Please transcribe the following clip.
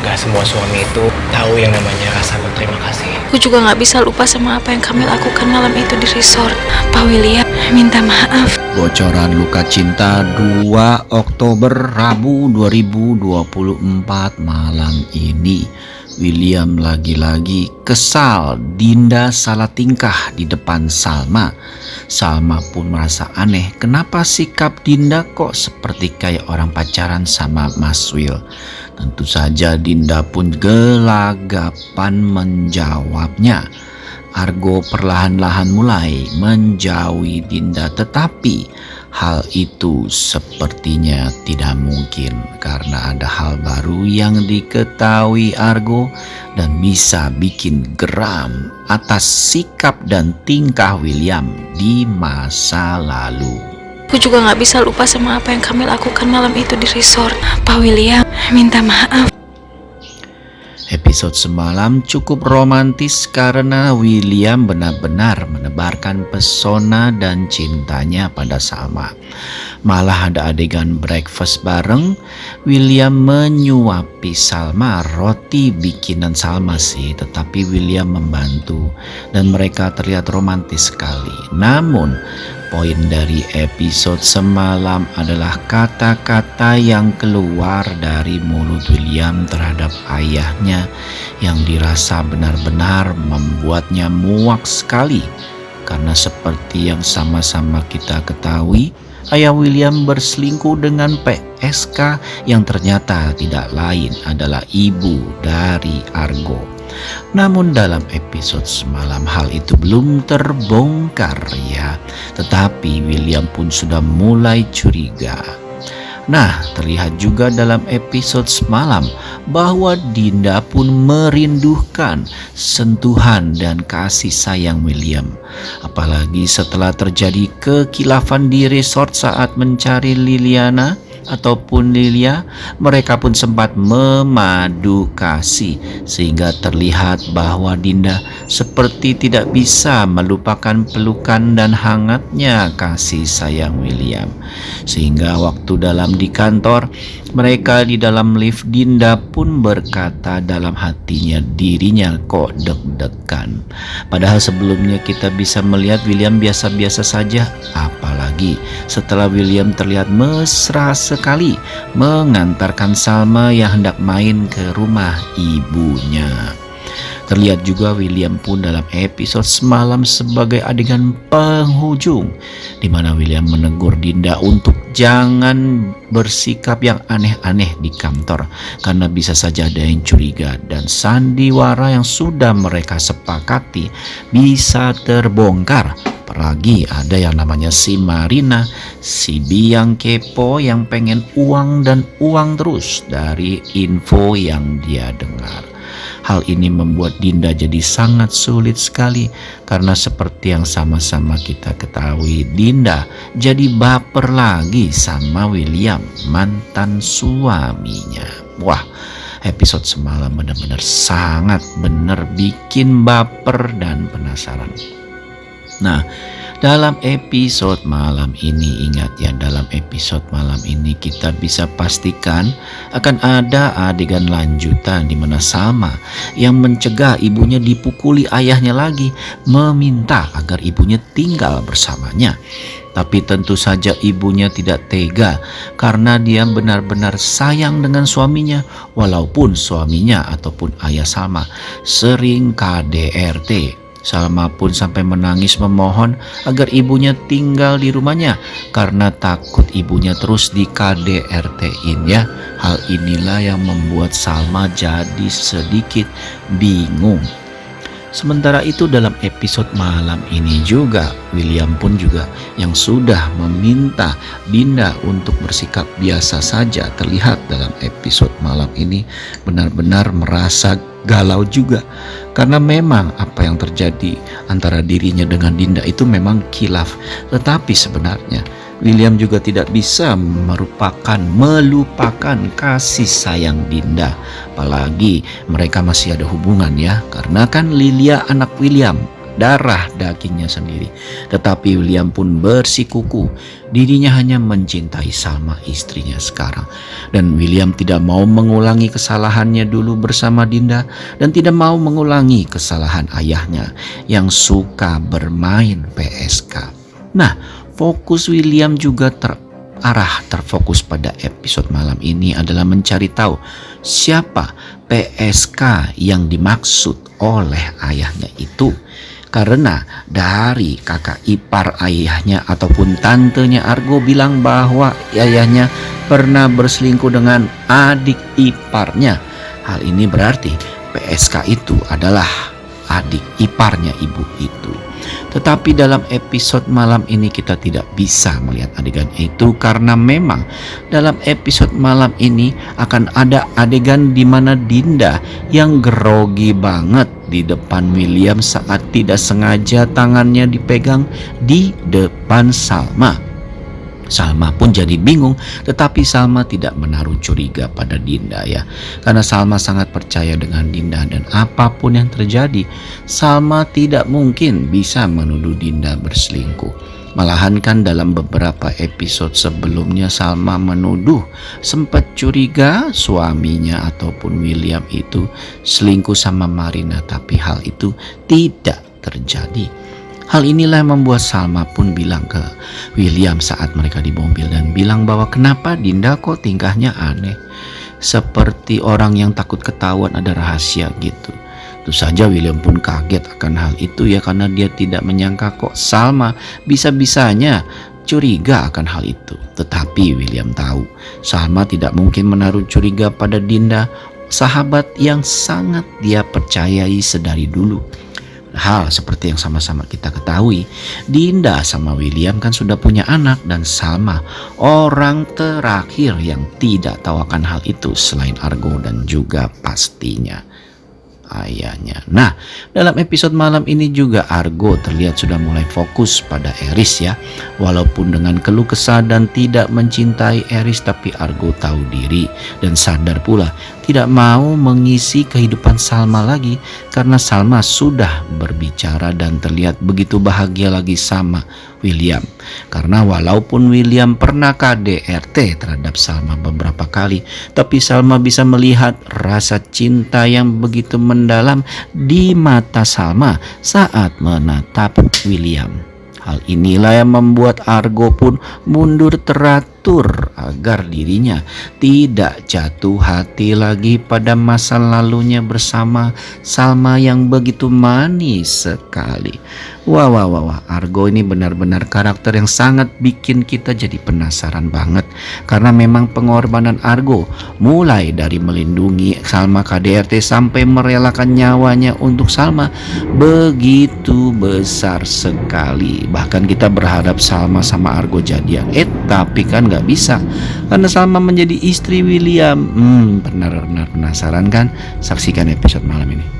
Gak semua suami itu tahu yang namanya rasa berterima kasih. Aku juga gak bisa lupa sama apa yang kami lakukan malam itu di resort. Pak William, minta maaf. Bocoran luka cinta 2 Oktober Rabu 2024 malam ini. William lagi-lagi kesal Dinda salah tingkah di depan Salma. Salma pun merasa aneh, kenapa sikap Dinda kok seperti kayak orang pacaran sama Mas Will. Tentu saja Dinda pun gelagapan menjawabnya. Argo perlahan-lahan mulai menjauhi Dinda, tetapi hal itu sepertinya tidak mungkin karena ada hal baru yang diketahui Argo dan bisa bikin geram atas sikap dan tingkah William di masa lalu. Aku juga gak bisa lupa sama apa yang kami lakukan malam itu di resort. Pak William, minta maaf. Episode semalam cukup romantis karena William benar-benar menebarkan pesona dan cintanya pada Salma. Malah ada adegan breakfast bareng. William menyuapi Salma, roti bikinan Salma sih, tetapi William membantu dan mereka terlihat romantis sekali. Namun poin dari episode semalam adalah kata-kata yang keluar dari mulut William terhadap ayahnya yang dirasa benar-benar membuatnya muak sekali. Karena seperti yang sama-sama kita ketahui, ayah William berselingkuh dengan PSK yang ternyata tidak lain adalah ibu dari Argo. Namun dalam episode semalam hal itu belum terbongkar ya, tetapi William pun sudah mulai curiga. Nah, terlihat juga dalam episode semalam bahwa Dinda pun merindukan sentuhan dan kasih sayang William. Apalagi setelah terjadi kekilafan di resort saat mencari Liliana ataupun Lilia, mereka pun sempat memadu kasih sehingga terlihat bahwa Dinda seperti tidak bisa melupakan pelukan dan hangatnya kasih sayang William. Sehingga waktu dalam di kantor, mereka di dalam lift, Dinda pun berkata dalam hatinya dirinya kok deg-degan. Padahal sebelumnya kita bisa melihat William biasa-biasa saja, apalagi setelah William terlihat mesra sekali mengantarkan Salma yang hendak main ke rumah ibunya. Terlihat juga William pun dalam episode semalam sebagai adegan penghujung di mana William menegur Dinda untuk jangan bersikap yang aneh-aneh di kantor karena bisa saja ada yang curiga dan sandiwara yang sudah mereka sepakati bisa terbongkar. Apalagi ada yang namanya si Marina, si biang kepo yang pengen uang dan uang terus dari info yang dia dengar. Hal ini membuat Dinda jadi sangat sulit sekali karena seperti yang sama-sama kita ketahui, Dinda jadi baper lagi sama William, mantan suaminya. Wah, episode semalam benar-benar sangat benar bikin baper dan penasaran. Nah, dalam episode malam ini, ingat ya, dalam episode malam ini kita bisa pastikan akan ada adegan lanjutan di mana Salma yang mencegah ibunya dipukuli ayahnya lagi, meminta agar ibunya tinggal bersamanya. Tapi tentu saja ibunya tidak tega karena dia benar-benar sayang dengan suaminya, walaupun suaminya ataupun ayah Salma sering KDRT. Salma pun sampai menangis memohon agar ibunya tinggal di rumahnya karena takut ibunya terus di KDRT-in ya. Hal inilah yang membuat Salma jadi sedikit bingung. Sementara itu dalam episode malam ini juga William pun juga yang sudah meminta Dinda untuk bersikap biasa saja terlihat dalam episode malam ini benar-benar merasa galau juga karena memang apa yang terjadi antara dirinya dengan Dinda itu memang khilaf, tetapi sebenarnya William juga tidak bisa melupakan kasih sayang Dinda. Apalagi mereka masih ada hubungan ya, karena kan Lilia anak William darah dagingnya sendiri. Tetapi William pun bersikuku, dirinya hanya mencintai Salma, istrinya sekarang. Dan William tidak mau mengulangi kesalahannya dulu bersama Dinda, dan tidak mau mengulangi kesalahan ayahnya yang suka bermain PSK. Nah, fokus William juga terfokus pada episode malam ini adalah mencari tahu siapa PSK yang dimaksud oleh ayahnya itu. Karena dari kakak ipar ayahnya ataupun tantenya Argo bilang bahwa ayahnya pernah berselingkuh dengan adik iparnya. Hal ini berarti PSK itu adalah adik iparnya ibu itu. Tetapi dalam episode malam ini kita tidak bisa melihat adegan itu, karena memang dalam episode malam ini akan ada adegan di mana Dinda yang grogi banget di depan William saat tidak sengaja tangannya dipegang di depan Salma. Salma pun jadi bingung, tetapi Salma tidak menaruh curiga pada Dinda ya. Karena Salma sangat percaya dengan Dinda, dan apapun yang terjadi, Salma tidak mungkin bisa menuduh Dinda berselingkuh. Malahan kan dalam beberapa episode sebelumnya Salma menuduh, sempat curiga suaminya ataupun William itu selingkuh sama Marina, tapi hal itu tidak terjadi. Hal inilah yang membuat Salma pun bilang ke William saat mereka di mobil dan bilang bahwa kenapa Dinda kok tingkahnya aneh, seperti orang yang takut ketahuan ada rahasia gitu. Tentu saja William pun kaget akan hal itu ya, karena dia tidak menyangka kok Salma bisa-bisanya curiga akan hal itu. Tetapi William tahu Salma tidak mungkin menaruh curiga pada Dinda, sahabat yang sangat dia percayai sedari dulu. Hal seperti yang sama-sama kita ketahui, Dinda sama William kan sudah punya anak, dan Salma orang terakhir yang tidak tahu akan hal itu selain Argo dan juga pastinya ayahnya. Nah, dalam episode malam ini juga Argo terlihat sudah mulai fokus pada Eris ya. Walaupun dengan keluh kesah dan tidak mencintai Eris, tapi Argo tahu diri dan sadar pula tidak mau mengisi kehidupan Salma lagi, karena Salma sudah berbicara dan terlihat begitu bahagia lagi sama William. Karena walaupun William pernah KDRT terhadap Salma beberapa kali, tapi Salma bisa melihat rasa cinta yang begitu mendalam di mata Salma saat menatap William. Hal inilah yang membuat Argo pun mundur teratur agar dirinya tidak jatuh hati lagi pada masa lalunya bersama Salma yang begitu manis sekali. Wah, Argo ini benar-benar karakter yang sangat bikin kita jadi penasaran banget. Karena memang pengorbanan Argo, mulai dari melindungi Salma KDRT sampai merelakan nyawanya untuk Salma, begitu besar sekali. Bahkan kita berharap Salma sama Argo jadian. Tapi kan gak bisa, karena Salma menjadi istri William. Benar-benar penasaran kan? Saksikan episode malam ini.